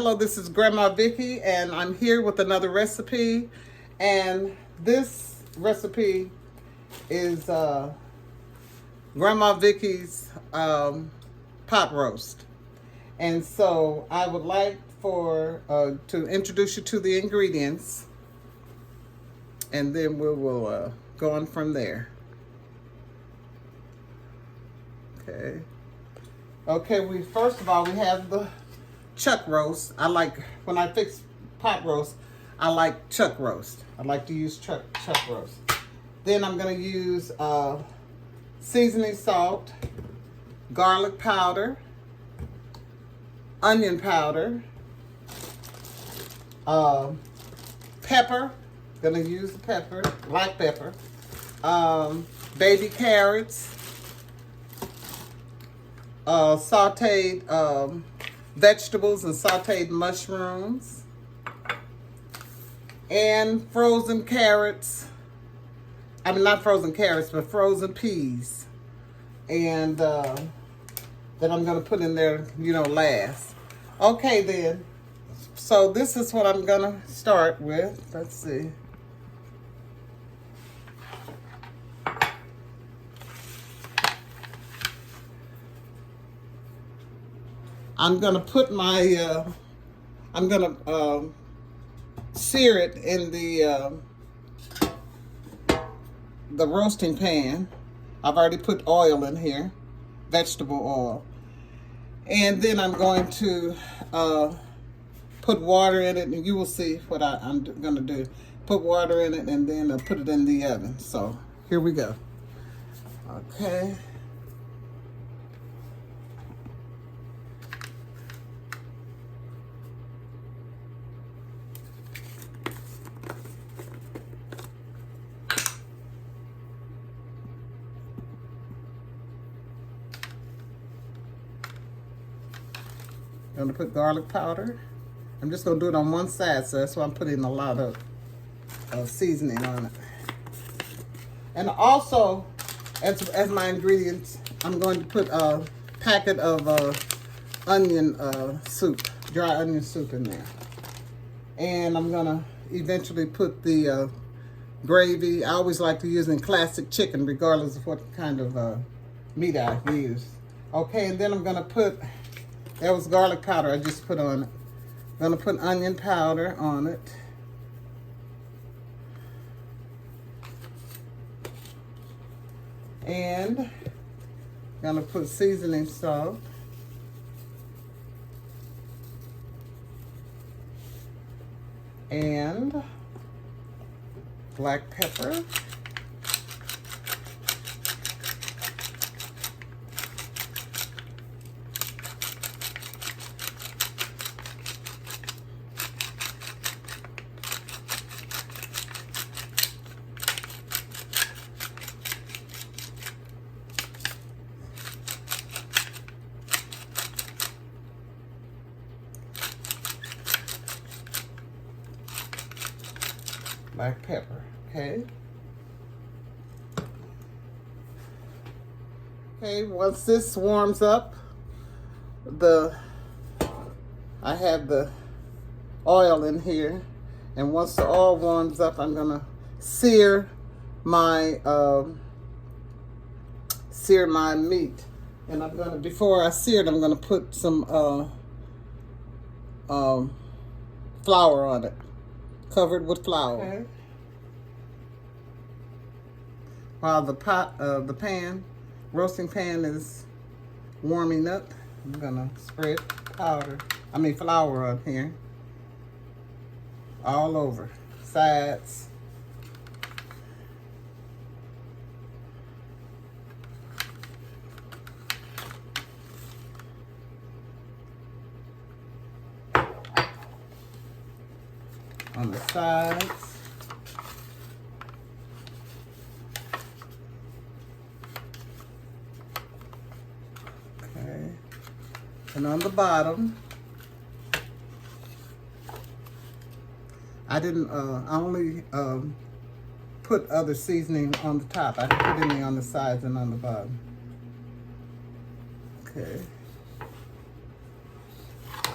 Hello, this is Grandma Vickie, and I'm here with another recipe. And this recipe is Grandma Vickie's pot roast. And so I would like to introduce you to the ingredients, and then we will go on from there. Okay, first of all, we have the chuck roast. When I fix pot roast, I like chuck roast. I like to use chuck roast. Then I'm going to use seasoning salt, garlic powder, onion powder, pepper. Going to use the pepper, black pepper, baby carrots, sauteed vegetables and sauteed mushrooms, and frozen carrots. I mean, not frozen carrots, but frozen peas. And that I'm going to put in there, last. Okay, then. So this is what I'm going to start with. Let's see. I'm gonna put my, I'm gonna sear it in the roasting pan. I've already put oil in here, vegetable oil. And then I'm going to put water in it, and you will see what I'm gonna do. Put water in it and then put it in the oven. So here we go. Okay. I'm going to put garlic powder. I'm just going to do it on one side, so that's why I'm putting a lot of seasoning on it. And also, as my ingredients, I'm going to put a packet of onion soup, dry onion soup in there. And I'm going to eventually put the gravy. I always like to use in classic chicken, regardless of what kind of meat I use. Okay, and then I'm going to put... That was garlic powder I just put on it. I'm going to put onion powder on it. And I'm going to put seasoning salt. And black pepper. Black pepper, okay? Okay, once this warms up, I have the oil in here, and once the oil warms up, I'm gonna sear my meat. And before I sear it, I'm gonna put some flour on it. Covered with flour. Okay. While the roasting pan is warming up, I'm gonna spread flour on here, all over, sides. On the sides. Okay. And on the bottom, I only put other seasoning on the top. I didn't put any on the sides and on the bottom. Okay.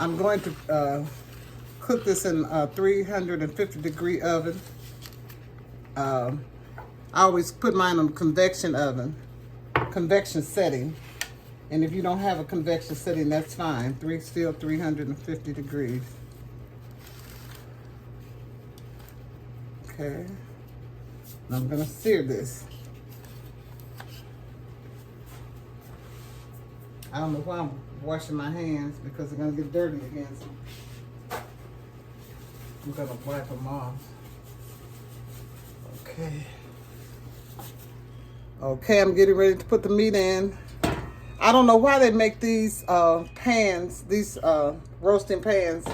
I'm going to cook this in a 350-degree oven. I always put mine on convection setting. And if you don't have a convection setting, that's fine. Still 350 degrees. Okay. And I'm gonna sear this. I don't know why I'm washing my hands because they're gonna get dirty again. So I'm gonna wipe them off. Okay. Okay, I'm getting ready to put the meat in. I don't know why they make these pans, these roasting pans,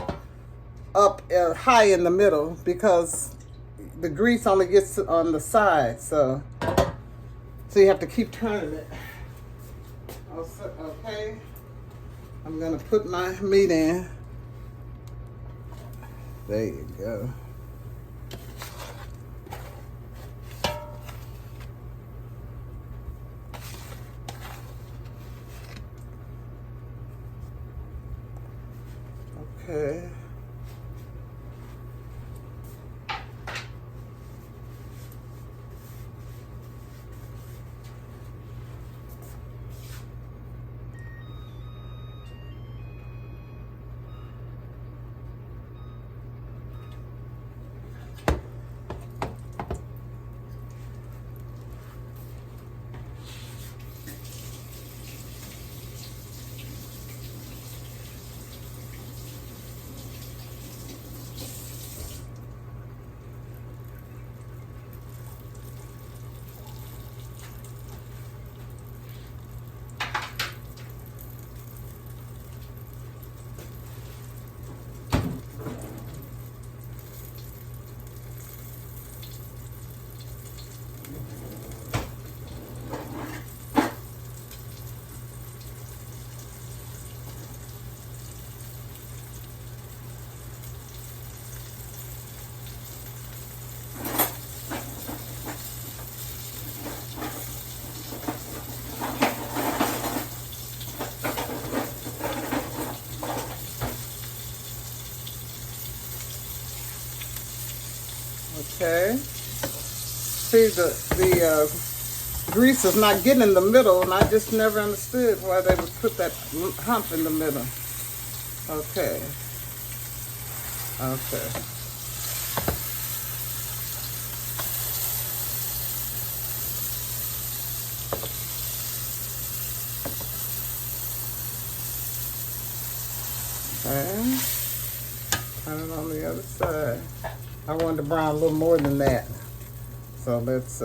up high in the middle, because the grease only gets on the side, so you have to keep turning it. Okay, I'm gonna put my meat in. There you go. Okay. Okay. See, the grease is not getting in the middle, and I just never understood why they would put that hump in the middle. Okay. Okay. Okay. Turn it on the other side. I wanted to brown a little more than that. So let's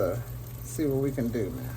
see what we can do now.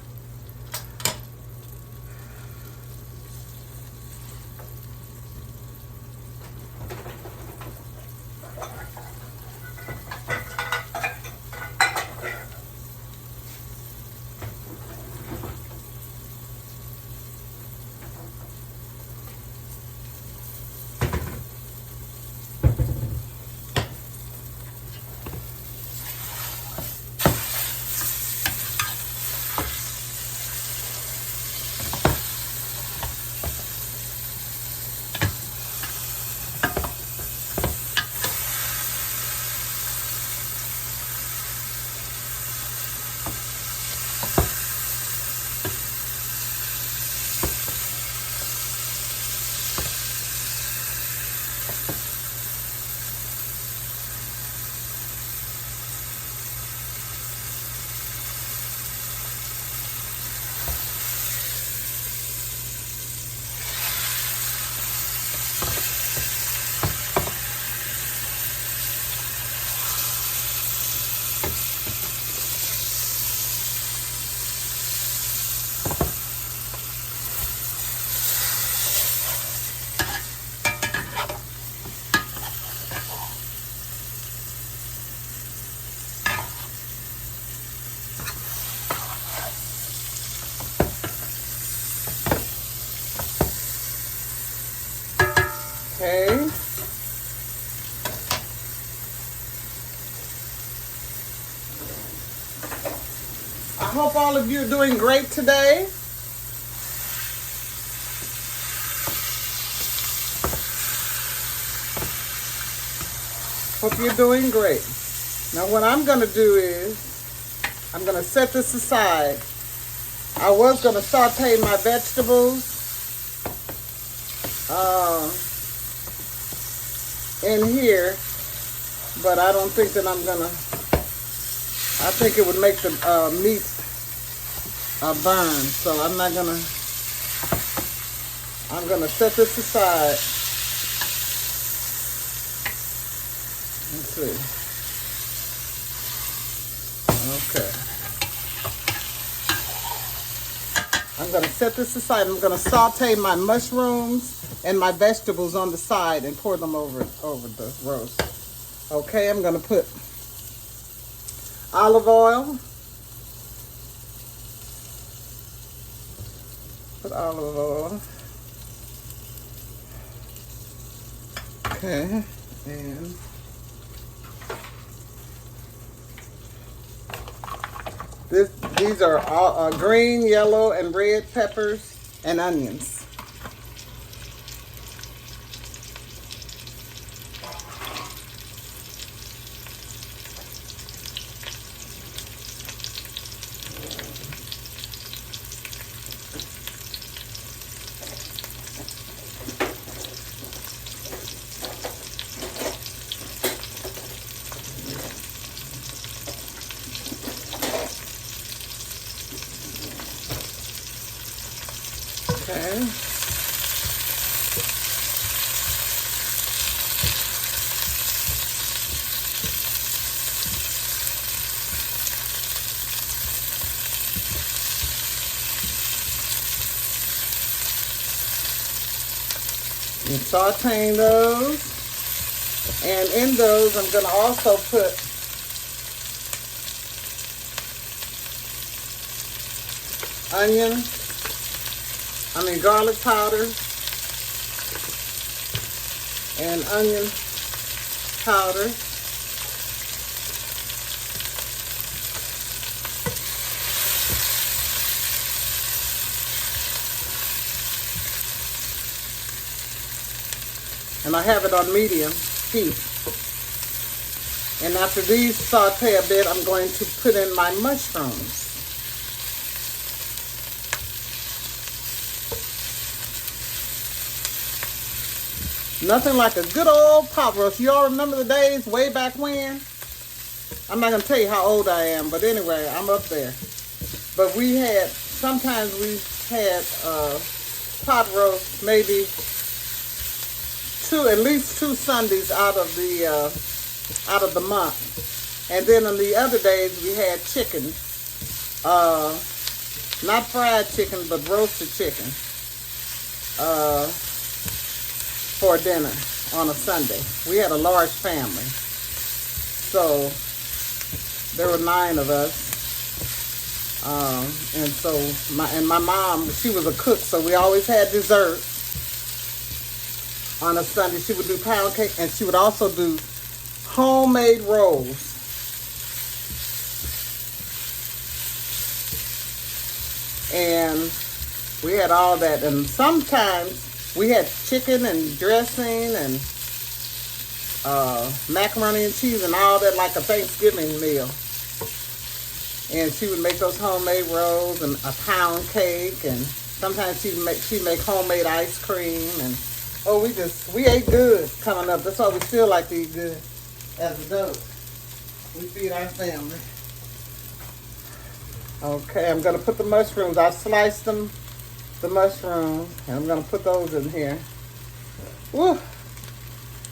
Okay. I hope all of you are doing great today. Hope you're doing great. Now what I'm going to do is, I'm going to set this aside. I was going to saute my vegetables in here, but I don't think that I'm going to, I think it would make the meat burn, so I'm not going to, I'm going to set this aside. Let's see. Okay. I'm going to set this aside. I'm going to saute my mushrooms and my vegetables on the side and pour them over the roast. Okay, I'm going to put olive oil. Put olive oil. Okay, and these are all, green, yellow, and red peppers and onions. Okay. And sauteing those. And in those, I'm going to also put garlic powder and onion powder. And I have it on medium heat. And after these saute a bit, I'm going to put in my mushrooms. Nothing like a good old pot roast. You all remember the days way back when? I'm not going to tell you how old I am, but anyway, I'm up there. But sometimes we had pot roast maybe at least two Sundays out of the month. And then on the other days we had chicken. Not fried chicken, but roasted chicken. For dinner on a Sunday. We had a large family. So there were 9 of us. And so my mom, she was a cook, so we always had dessert on a Sunday. She would do pound cake, and she would also do homemade rolls. And we had all that. And sometimes we had chicken and dressing and macaroni and cheese and all that, like a Thanksgiving meal. And she would make those homemade rolls and a pound cake, and sometimes she'd make homemade ice cream. And we ate good coming up. That's why we still like to eat good as adults. We feed our family. Okay, I'm gonna put the mushrooms. I sliced them. The mushrooms, and I'm going to put those in here. Woo!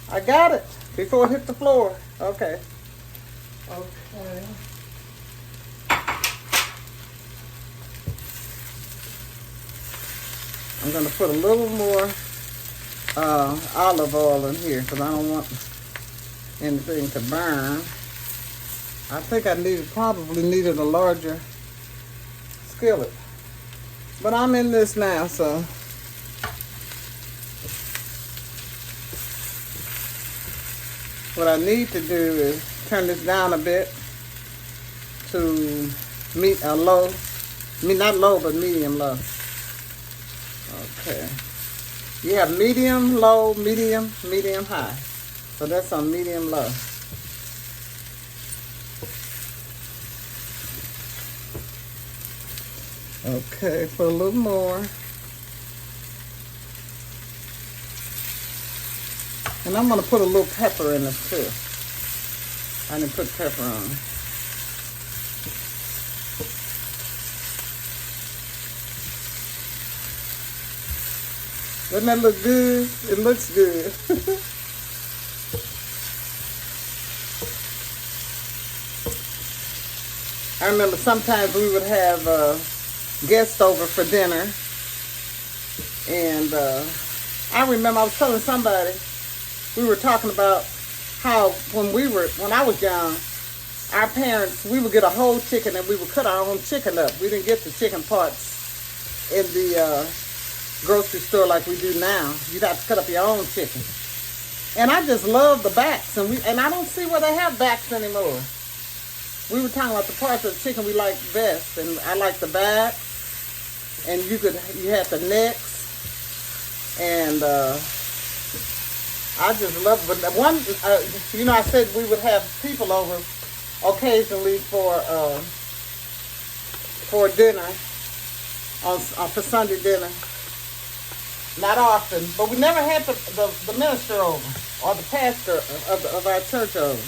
I got it before it hit the floor. Okay. Okay. I'm going to put a little more olive oil in here because I don't want anything to burn. I think I probably needed a larger skillet. But I'm in this now, so what I need to do is turn this down a bit to low. Not low, but medium low. Okay. You have medium low, medium high. So that's on medium low. Okay, put a little more. And I'm gonna put a little pepper in this too. I didn't put pepper on. Doesn't that look good? It looks good. I remember sometimes we would have guests over for dinner. And I remember I was telling somebody, we were talking about how when I was young, our parents, we would get a whole chicken and we would cut our own chicken up. We didn't get the chicken parts in the grocery store like we do now. You'd have to cut up your own chicken. And I just love the backs, and I don't see where they have backs anymore. We were talking about the parts of the chicken we like best, and I like the back, and you had the necks, and I just love it. But one, I said we would have people over occasionally for dinner, for Sunday dinner. Not often, but we never had the minister over or the pastor of our church over.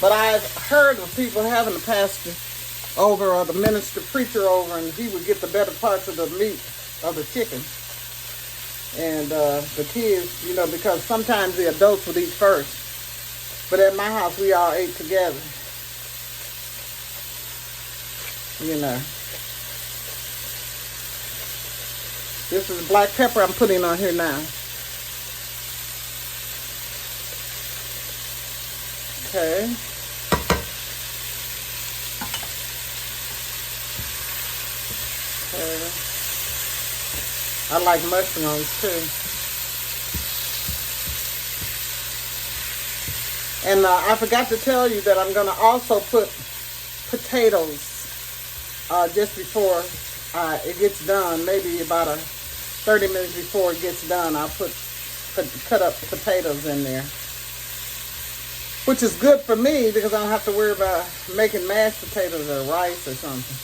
But I've heard of people having the pastor over or the minister preacher over, and he would get the better parts of the meat of the chicken. And the kids, because sometimes the adults would eat first. But at my house, we all ate together. This is black pepper I'm putting on here now. Okay. I like mushrooms too. And I forgot to tell you that I'm going to also put potatoes just before it gets done, maybe about 30 minutes before it gets done. I'll cut up potatoes in there, which is good for me because I don't have to worry about making mashed potatoes or rice or something.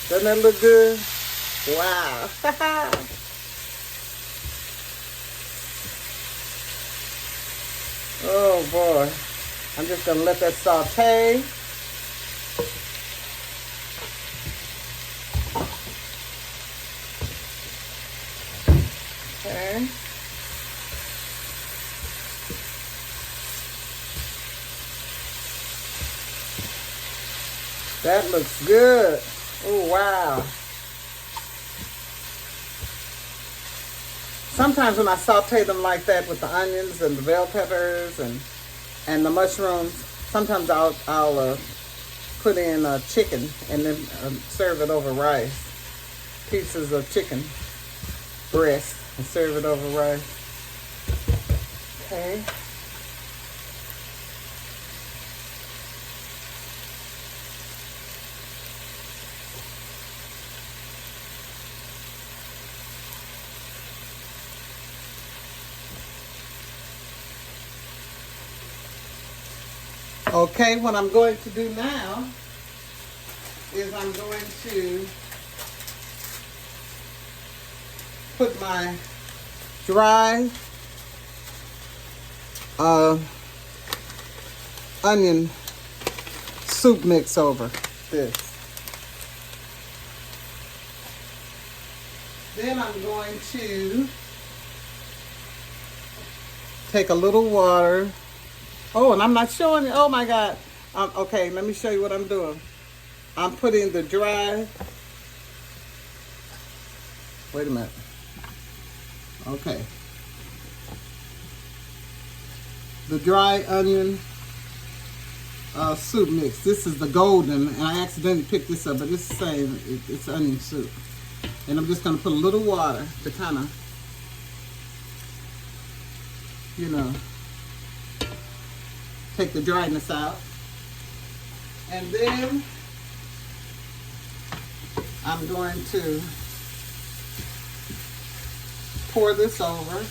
Doesn't that look good? Wow. Oh boy. I'm just going to let that saute. Okay. That looks good. Oh, wow. Sometimes when I saute them like that with the onions and the bell peppers and the mushrooms, sometimes I'll put in chicken and then serve it over rice. Pieces of chicken breast and serve it over rice. Okay. Okay, what I'm going to do now is I'm going to put my dry onion soup mix over this. Then I'm going to take a little water. Oh, and I'm not showing you. Oh my God. Okay, let me show you what I'm doing. I'm putting the dry. Wait a minute. Okay. The dry onion soup mix. This is the golden, and I accidentally picked this up, but it's the same. It's onion soup. And I'm just going to put a little water to kind of, take the dryness out. And then I'm going to pour this over.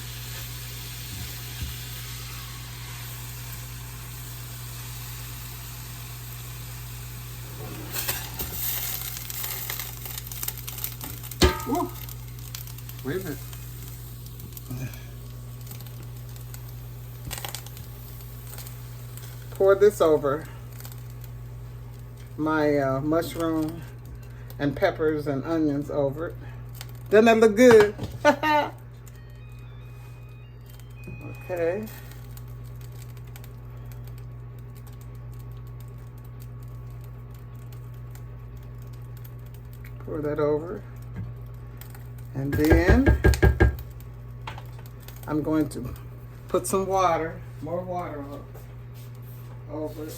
Ooh. Wait a minute. Pour this over my mushroom and peppers and onions over it. Doesn't that look good? Okay. Pour that over. And then I'm going to put some water, more water over it.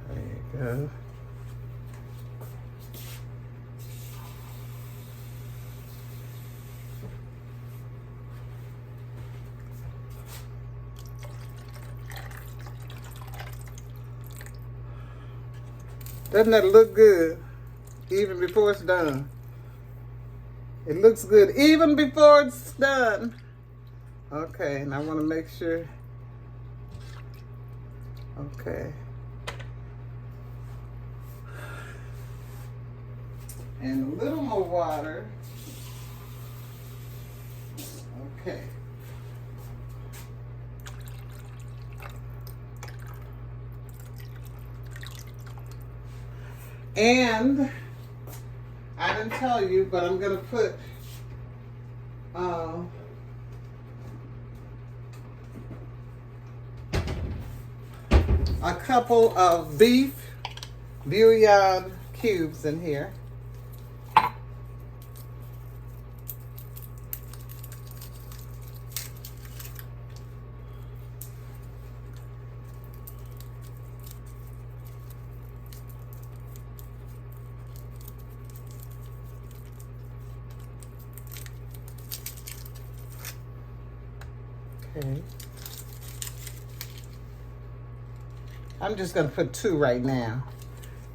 There you go. Doesn't that look good even before it's done? It looks good even before it's done. Okay, and I want to make sure. Okay. And a little more water. Okay. And I didn't tell you, but I'm going to put a couple of beef bouillon cubes in here. Okay. I'm just going to put 2 right now.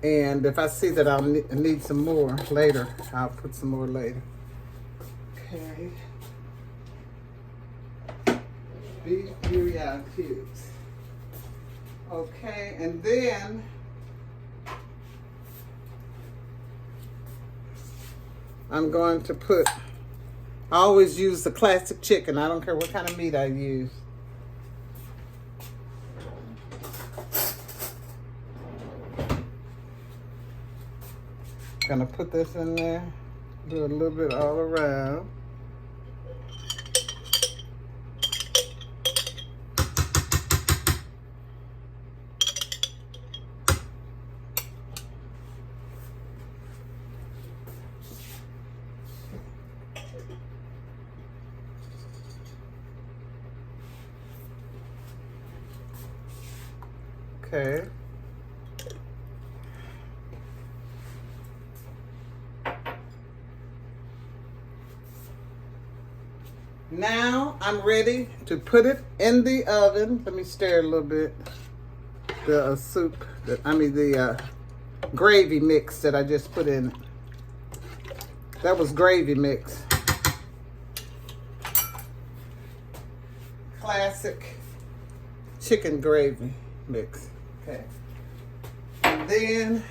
And if I see that I'll need some more later, I'll put some more later. Okay. Beef bouillon cubes. Okay, and then I'm going to put, I always use the classic chicken. I don't care what kind of meat I use. Gonna put this in there, do a little bit all around. Okay. Now I'm ready to put it in the oven. Let me stir a little bit. The the gravy mix that I just put in. That was gravy mix. Classic chicken gravy mix. Okay. And then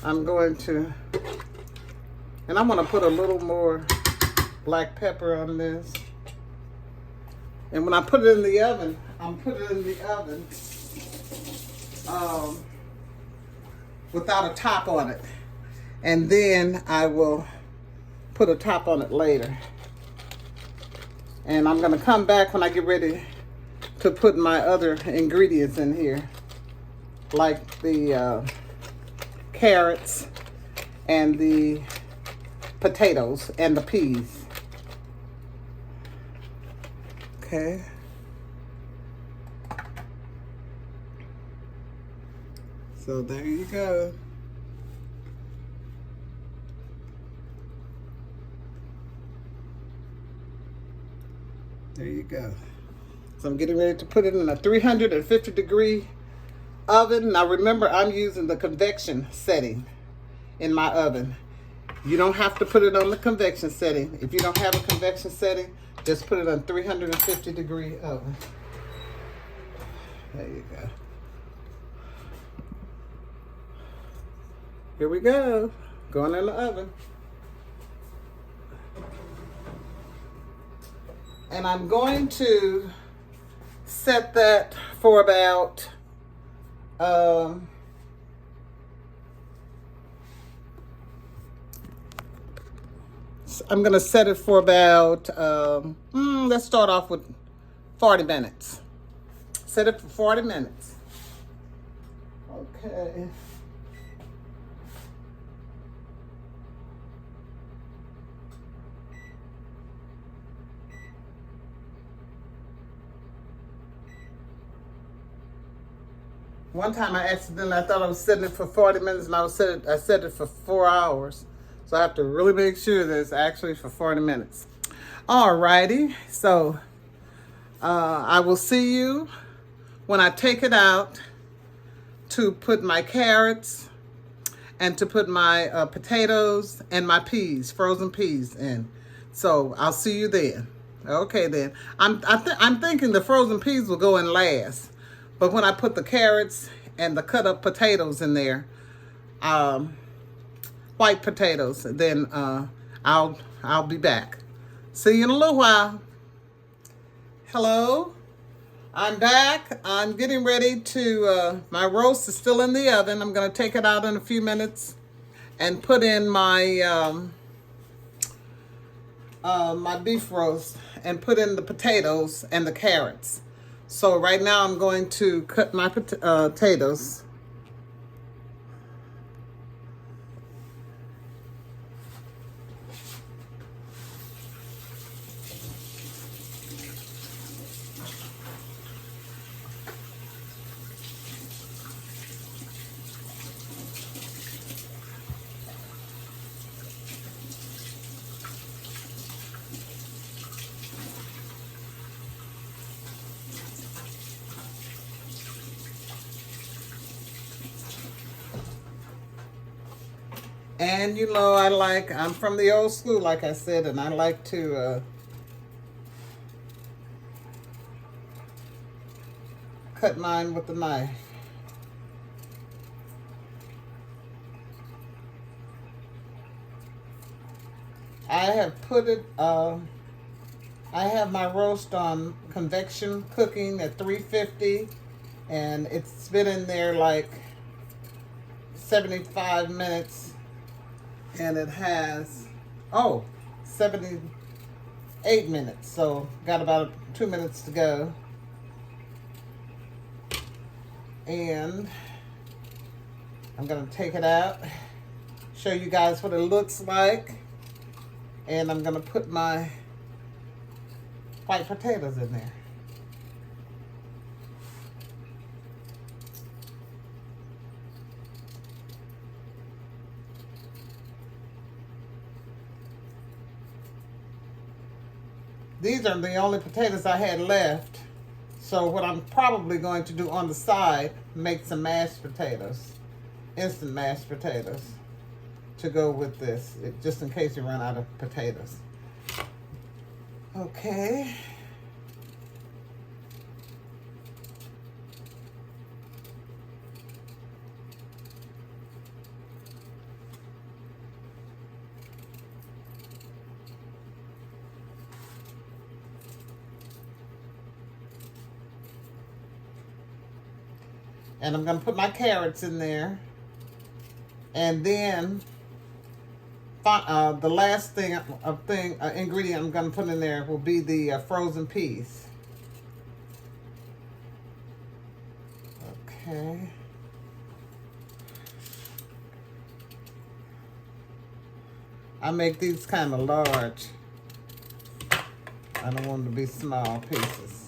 I'm going to, and I'm going to put a little more black pepper on this. And when I put it in the oven, I'm putting it in the oven without a top on it. And then I will put a top on it later. And I'm going to come back when I get ready to put my other ingredients in here, like the carrots and the potatoes and the peas. Okay. So there you go. There you go. So I'm getting ready to put it in a 350-degree oven. Now remember, I'm using the convection setting in my oven. You don't have to put it on the convection setting. If you don't have a convection setting, Just put it on 350-degree oven. There you go. Here we go. Going in the oven. And I'm going to set that for about I'm going to set it for about let's start off with 40 minutes. Set it for 40 minutes. Okay. One time I thought I was setting it for 40 minutes and I set it for 4 hours. So I have to really make sure that it's actually for 40 minutes. All righty. So I will see you when I take it out to put my carrots and to put my potatoes and my peas, frozen peas in. So I'll see you then. Okay then. I'm thinking the frozen peas will go in last. But when I put the carrots and the cut up potatoes in there, white potatoes, then I'll be back. See you in a little while. Hello, I'm back. I'm getting ready to, my roast is still in the oven. I'm going to take it out in a few minutes and put in my my beef roast and put in the potatoes and the carrots. So right now I'm going to cut my potatoes. And you know, I'm from the old school, like I said, and I like to cut mine with the knife. I have put it, I have my roast on convection cooking at 350, and it's been in there like 75 minutes. And it has, 78 minutes. So got about 2 minutes to go. And I'm going to take it out, show you guys what it looks like. And I'm going to put my white potatoes in there. These are the only potatoes I had left. So what I'm probably going to do on the side, make some mashed potatoes, instant mashed potatoes, to go with this, just in case you run out of potatoes. Okay. And I'm going to put my carrots in there. And then the last ingredient I'm going to put in there will be the frozen peas. Okay. I make these kind of large. I don't want them to be small pieces.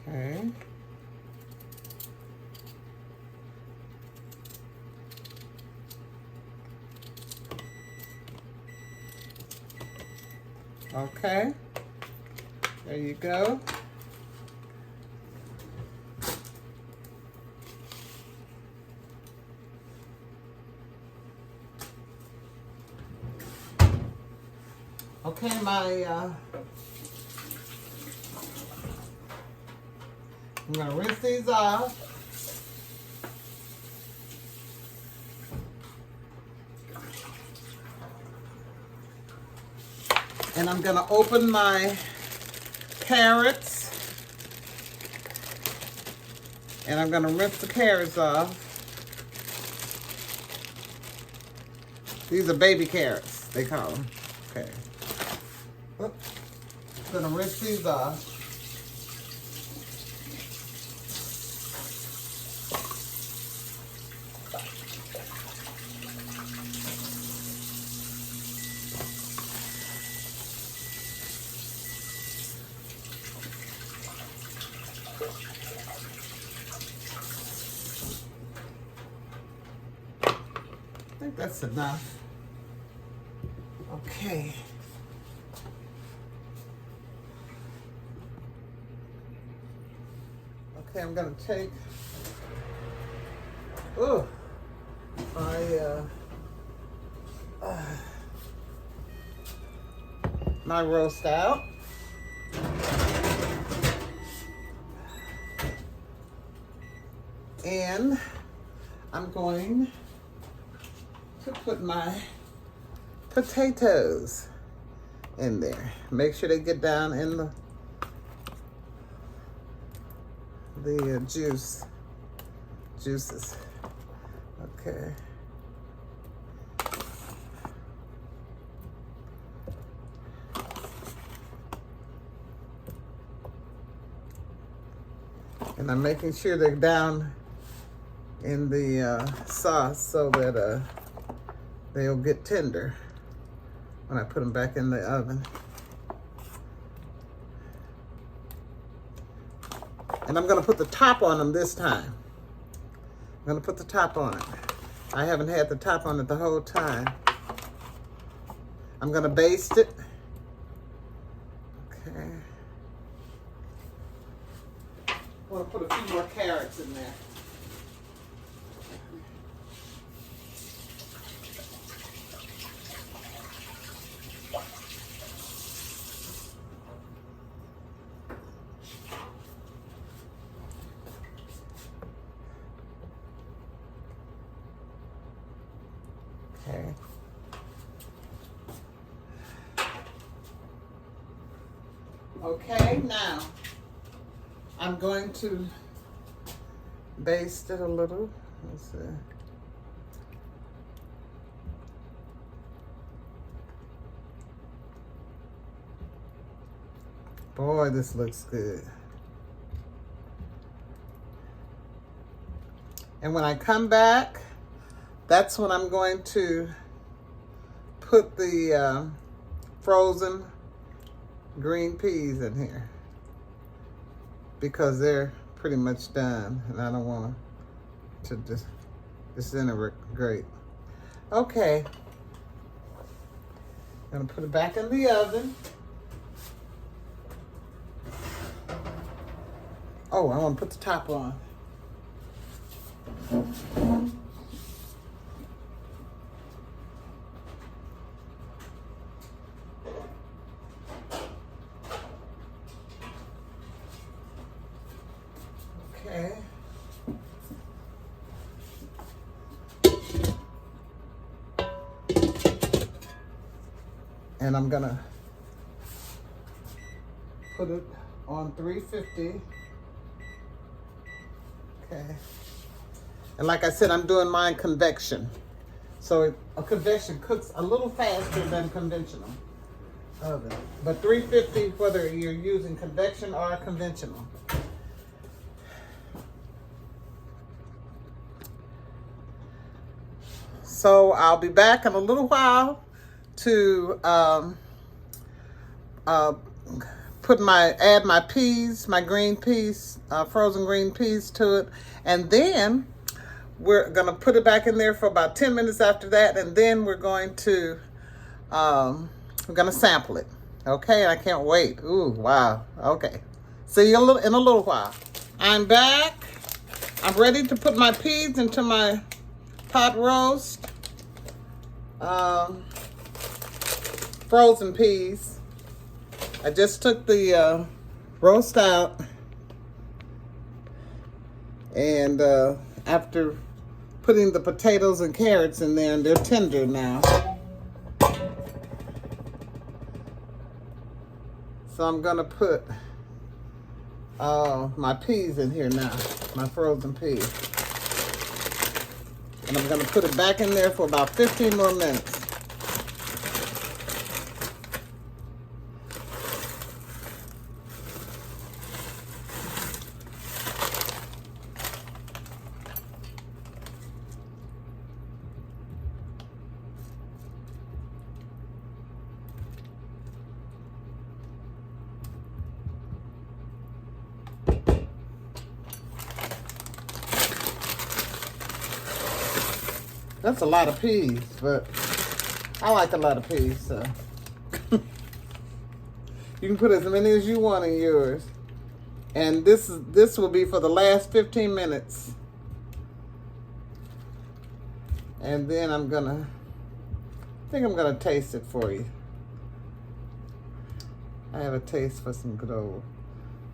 Okay. Okay. There you go. Okay, I'm gonna rinse these off. And I'm gonna open my carrots. And I'm gonna rinse the carrots off. These are baby carrots, they call them. Okay. Oops. Gonna rinse these off. I think that's enough. Okay. Okay, I'm gonna take my roast out. And I'm going to put my potatoes in there. Make sure they get down in the juices. Okay. And I'm making sure they're down in the sauce so that they'll get tender when I put them back in the oven. And I'm gonna put the top on them this time. I'm gonna put the top on it. I haven't had the top on it the whole time. I'm gonna baste it. Okay. I wanna put a few more carrots in there. Okay. Okay, now I'm going to baste it a little. Let's see. Boy, this looks good. And when I come back, that's when I'm going to put the frozen green peas in here because they're pretty much done and I don't want to disintegrate. Okay, I'm gonna put it back in the oven. Oh, I want to put the top on. Okay. And I'm gonna put it on 350. Okay. And like I said, I'm doing mine convection. So a convection cooks a little faster than conventional oven. But 350, whether you're using convection or conventional. So I'll be back in a little while to add my peas, my green peas, frozen green peas to it, and then we're gonna put it back in there for about 10 minutes after that, and then we're gonna sample it. Okay, I can't wait. Ooh, wow. Okay, see you in a little while. I'm back. I'm ready to put my peas into my pot roast. For frozen peas. I just took the roast out, and after putting the potatoes and carrots in there, and they're tender now. So I'm gonna put my peas in here now, my frozen peas. And I'm gonna put it back in there for about 15 more minutes. That's a lot of peas, but I like a lot of peas, so. You can put as many as you want in yours. And this will be for the last 15 minutes. And then I think I'm gonna taste it for you. I have a taste for some good old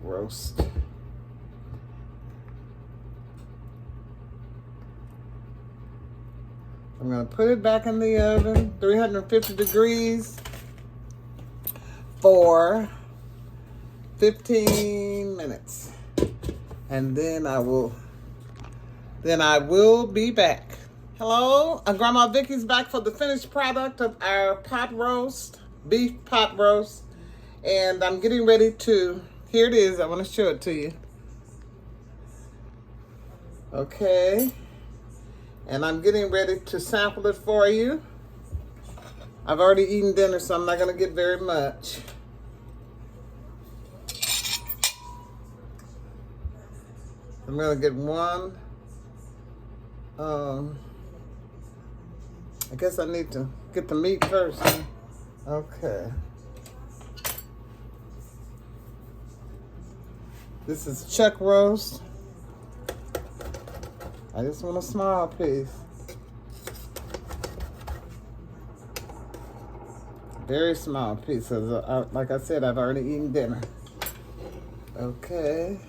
roast. I'm gonna put it back in the oven, 350 degrees for 15 minutes. And then I will be back. Hello, Grandma Vickie's back for the finished product of our pot roast, beef pot roast. And I'm getting ready to, here it is, I wanna show it to you. Okay. And I'm getting ready to sample it for you. I've already eaten dinner, so I'm not gonna get very much. I'm gonna get one. I guess I need to get the meat first. Huh? Okay. This is chuck roast. I just want a small piece. Very small piece, because like I said, I've already eaten dinner. Okay.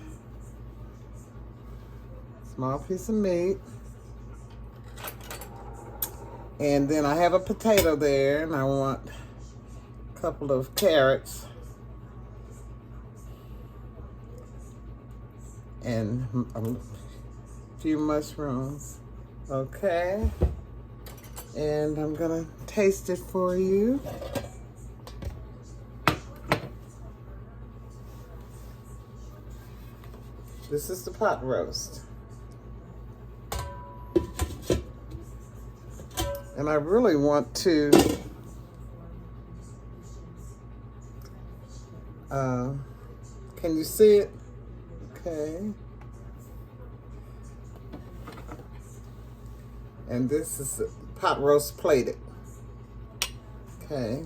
Small piece of meat. And then I have a potato there, and I want a couple of carrots. And a few mushrooms. Okay. And I'm gonna taste it for you. This is the pot roast. And I really want to can you see it? Okay. And this is pot roast plated. Okay.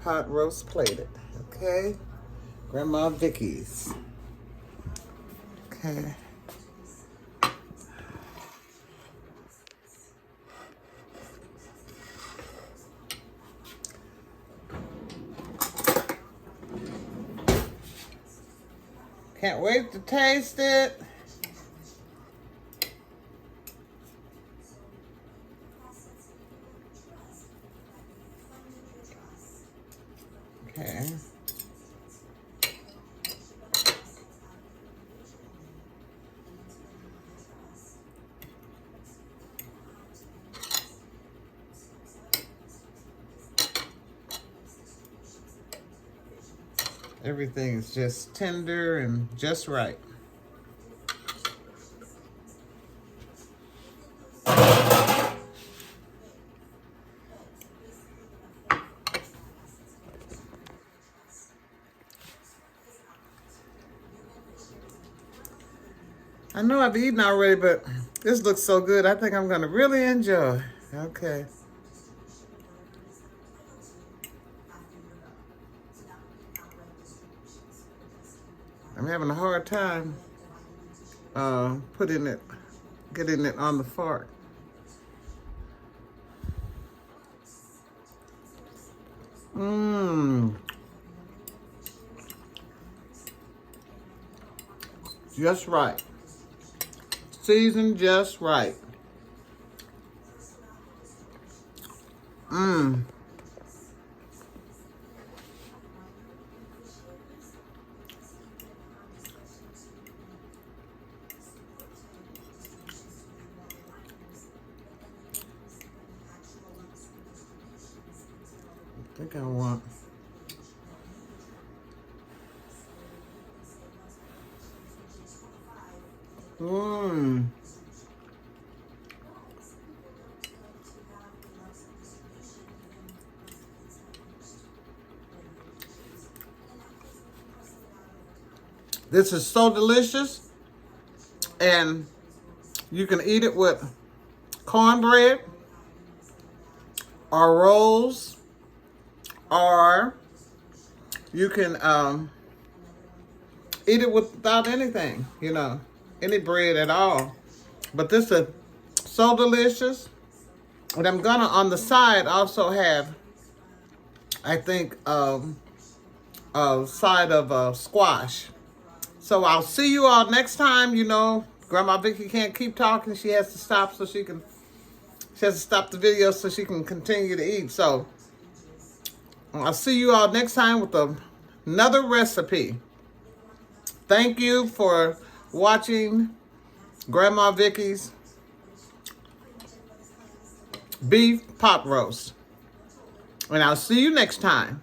Pot roast plated. Okay. Grandma Vickie's. Okay. Can't wait to taste it. Okay. Everything is just tender and just right. I know I've eaten already, but this looks so good. I think I'm gonna really enjoy. Okay. I'm having a hard time getting it on the fork. Mmm. Just right. Seasoned just right. Mmm. I think I want. Mmm. This is so delicious, and you can eat it with cornbread or rolls, or you can eat it without anything, you know, any bread at all. But this is so delicious. And I'm gonna on the side also have, I think, a side of squash. So I'll see you all next time. You know, Grandma Vickie can't keep talking. She has to stop so she has to stop the video so she can continue to eat. So I'll see you all next time with another recipe. Thank you for watching Grandma Vickie's beef pot roast. And I'll see you next time.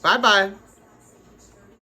Bye-bye.